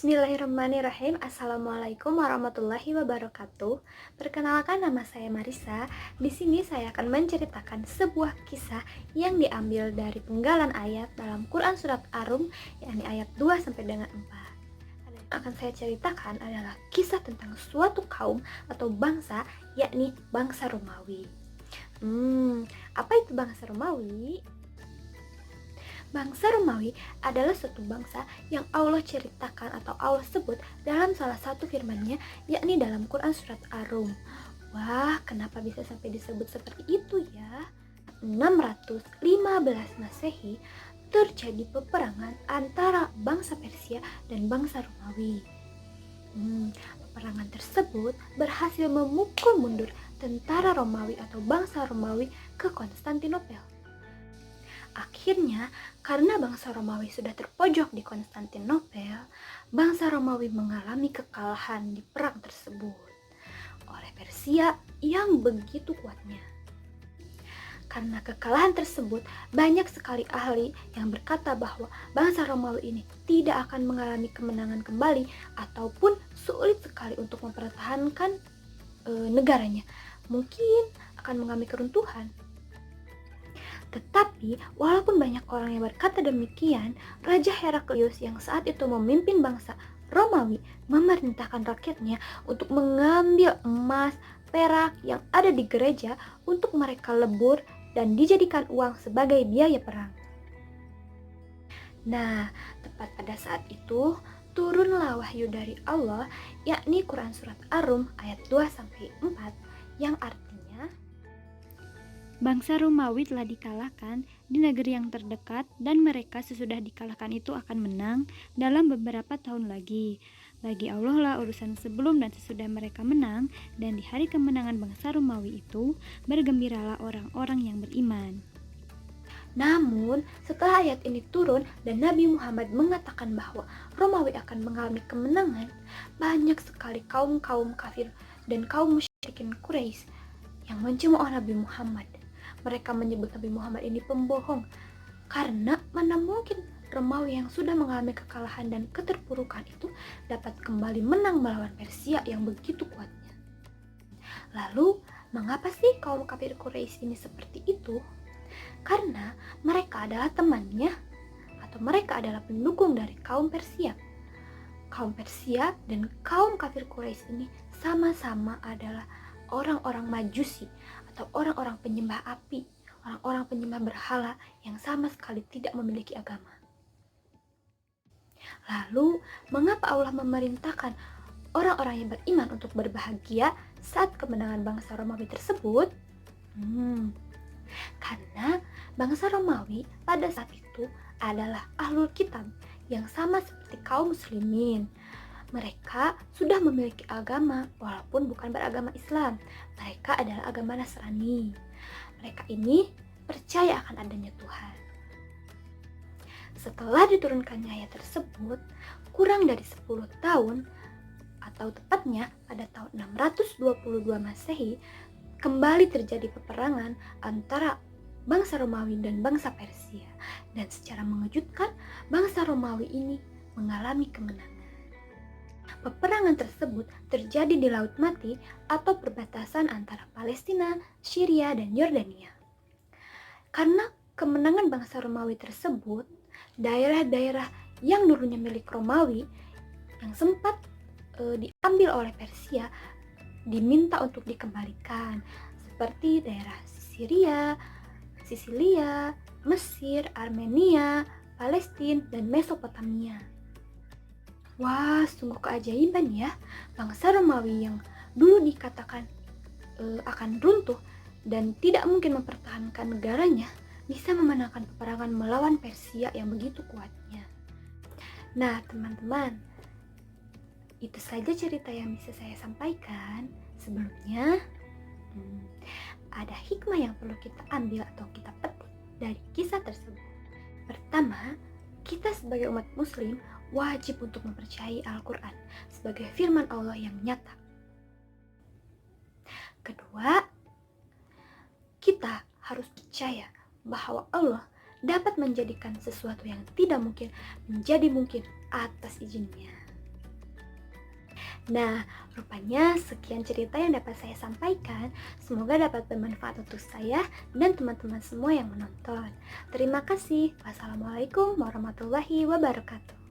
Bismillahirrahmanirrahim. Assalamualaikum warahmatullahi wabarakatuh. Perkenalkan, nama saya Marisa. Di sini saya akan menceritakan sebuah kisah yang diambil dari penggalan ayat dalam Quran surat Ar-Rum, yakni ayat 2 sampai dengan 4. Yang akan saya ceritakan adalah kisah tentang suatu kaum atau bangsa, yakni bangsa Romawi. Apa itu bangsa Romawi? Bangsa Romawi adalah suatu bangsa yang Allah ceritakan atau Allah sebut dalam salah satu firman-Nya, yakni dalam Quran surat Ar-Rum. Wah, kenapa bisa sampai disebut seperti itu ya? 615 Masehi terjadi peperangan antara bangsa Persia dan bangsa Romawi. Peperangan tersebut berhasil memukul mundur tentara Romawi atau bangsa Romawi ke Konstantinopel. Akhirnya, karena bangsa Romawi sudah terpojok di Konstantinopel, bangsa Romawi mengalami kekalahan di perang tersebut oleh Persia yang begitu kuatnya. Karena kekalahan tersebut, banyak sekali ahli yang berkata bahwa bangsa Romawi ini tidak akan mengalami kemenangan kembali ataupun sulit sekali untuk mempertahankan negaranya. Mungkin akan mengalami keruntuhan. Tetapi, walaupun banyak orang yang berkata demikian, Raja Heraklius yang saat itu memimpin bangsa Romawi memerintahkan rakyatnya untuk mengambil emas, perak yang ada di gereja untuk mereka lebur dan dijadikan uang sebagai biaya perang. Nah, tepat pada saat itu, turunlah wahyu dari Allah, yakni Quran surat Ar-Rum ayat 2-4, yang artinya, bangsa Romawi telah dikalahkan di negeri yang terdekat dan mereka sesudah dikalahkan itu akan menang dalam beberapa tahun lagi. Bagi Allah lah urusan sebelum dan sesudah mereka menang, dan di hari kemenangan bangsa Romawi itu bergembiralah orang-orang yang beriman. Namun, setelah ayat ini turun dan Nabi Muhammad mengatakan bahwa Romawi akan mengalami kemenangan, banyak sekali kaum-kaum kafir dan kaum musyrikin Quraisy yang mencemooh Nabi Muhammad. Mereka menyebut Nabi Muhammad ini pembohong, karena mana mungkin Romawi yang sudah mengalami kekalahan dan keterpurukan itu dapat kembali menang melawan Persia yang begitu kuatnya. Lalu, mengapa sih kaum kafir Quraisy ini seperti itu? Karena mereka adalah temannya, atau mereka adalah pendukung dari kaum Persia. Kaum Persia dan kaum kafir Quraisy ini sama-sama adalah orang-orang Majusi atau orang-orang penyembah api, orang-orang penyembah berhala yang sama sekali tidak memiliki agama. Lalu, mengapa Allah memerintahkan orang-orang yang beriman untuk berbahagia saat kemenangan bangsa Romawi tersebut? Karena bangsa Romawi pada saat itu adalah ahlul kitab yang sama seperti kaum muslimin. Mereka sudah memiliki agama walaupun bukan beragama Islam. Mereka adalah agama Nasrani. Mereka ini percaya akan adanya Tuhan. Setelah diturunkannya ayat tersebut, kurang dari 10 tahun, atau tepatnya pada tahun 622 Masehi, kembali terjadi peperangan antara bangsa Romawi dan bangsa Persia. Dan secara mengejutkan, bangsa Romawi ini mengalami kemenangan. Peperangan tersebut terjadi di Laut Mati atau perbatasan antara Palestina, Syria, dan Yordania. Karena kemenangan bangsa Romawi tersebut, daerah-daerah yang dulunya milik Romawi yang sempat diambil oleh Persia diminta untuk dikembalikan, seperti daerah Syria, Sisilia, Mesir, Armenia, Palestina, dan Mesopotamia. Wah, sungguh keajaiban ya, bangsa Romawi yang dulu dikatakan akan runtuh dan tidak mungkin mempertahankan negaranya bisa memenangkan peperangan melawan Persia yang begitu kuatnya. Nah, teman-teman, itu saja cerita yang bisa saya sampaikan. Sebelumnya, ada hikmah yang perlu kita ambil atau kita petik dari kisah tersebut. Pertama, kita sebagai umat muslim wajib untuk mempercayai Al-Quran sebagai firman Allah yang nyata. Kedua, kita harus percaya bahwa Allah dapat menjadikan sesuatu yang tidak mungkin menjadi mungkin atas izinnya. Nah, rupanya sekian cerita yang dapat saya sampaikan. Semoga dapat bermanfaat untuk saya dan teman-teman semua yang menonton. Terima kasih. Wassalamualaikum warahmatullahi wabarakatuh.